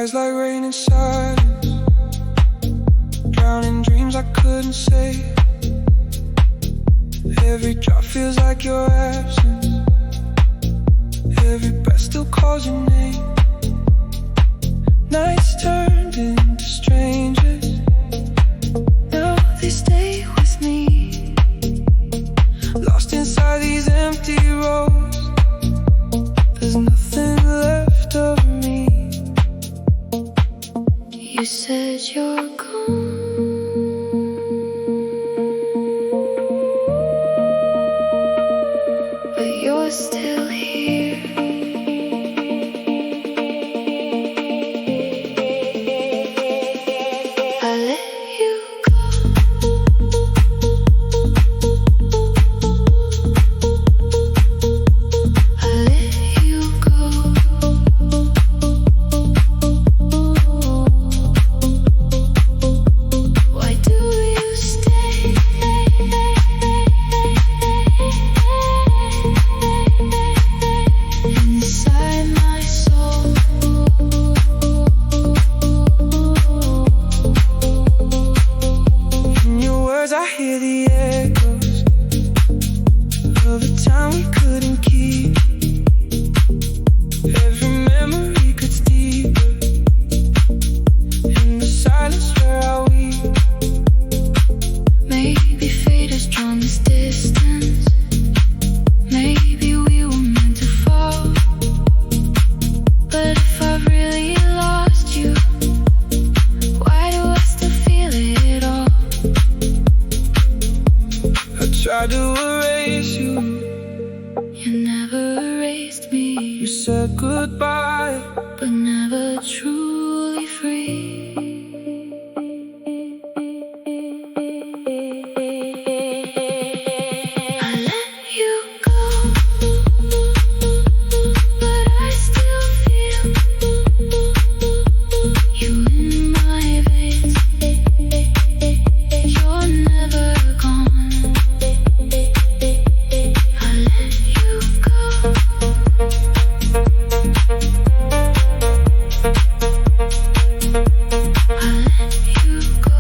Eyes like rain and silence, drowning dreams I couldn't say. Every drop feels like your absence, every breath still calls your name. Nights turned into strangers, now they stay with me. Lost inside these empty roads, there's nothing left of me. You said you're gone, but you're still here. I let you go, I let you go. Why do you stay inside my soul? In your words I hear the echoes of a time we couldn't keep. Every memory gets deeper in the silence where I weep. Maybe fate has drawn this distance, maybe we were meant to fall. But if I really lost you, why do I still feel it all? I tried to erase you, you never erased me. You said goodbye, but never truly free. I let you go, but I still feel you in my veins. You're never gone. I let you go, I let you go.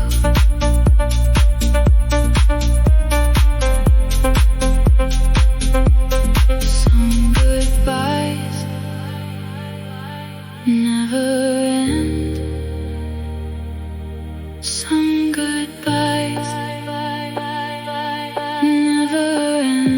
Some goodbyes never end. Some goodbyes never end.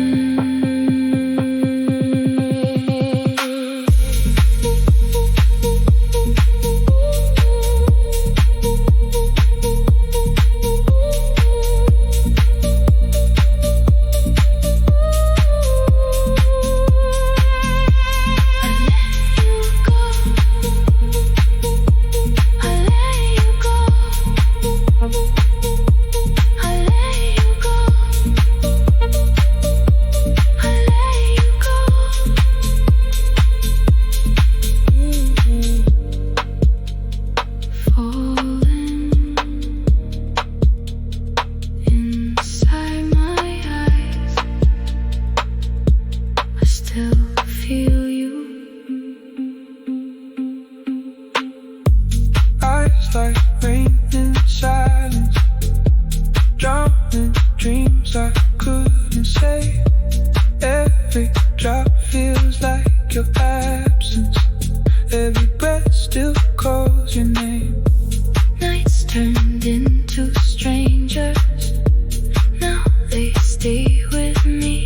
Inside my eyes, I still feel you. Eyes like rain in silence, drowning dreams I couldn't say. Every drop feels like your absence, every breath still calls your name. Nights turned into strangers, now they stay with me.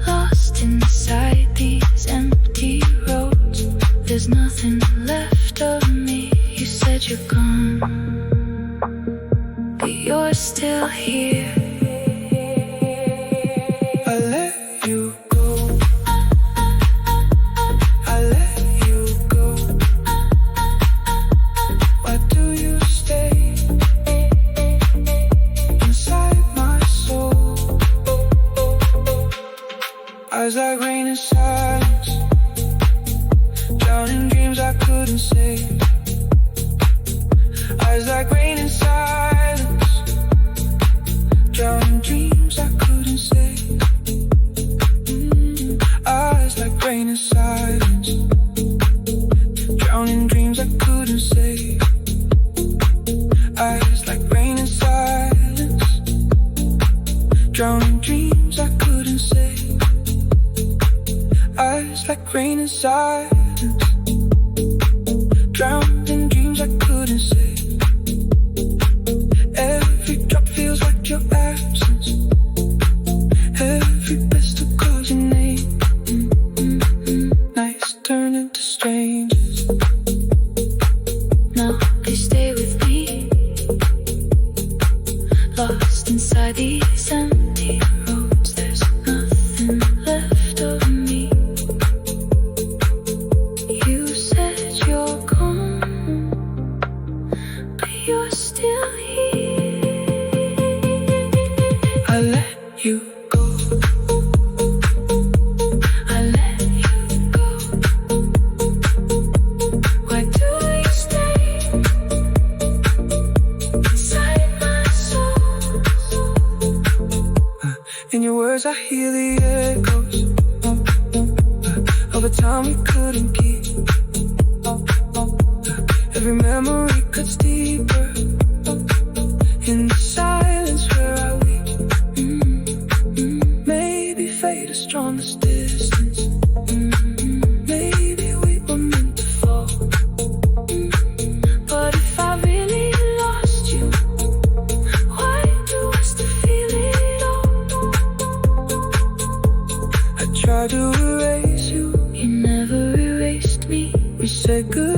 Lost inside these empty roads, there's nothing left of me. You said you're gone, but you're still here. I let you go, I let you go. Why do you stay inside my soul? Eyes like rain and silence, drowning dreams I couldn't say. Eyes like rain and silence, drowning dreams I couldn't say. Eyes like rain and silence, drowning dreams rain and silence, drowned in dreams I couldn't say. Every drop feels like your absence. Every best to call your name. Nights turn into strangers. Now they stay with me, lost inside these empty roads. There's nothing left of me. You said you're gone, but you're still here. I let you go. I let you go. Why do you stay inside my soul? In your words I hear the echoes of a time we couldn't keep. Every memory cuts deeper in the silence where I weep. Maybe fate is strongest distance. Maybe we were meant to fall. But if I really lost you, why do I still feel it all? I tried to erase you, you never erased me. We said goodbye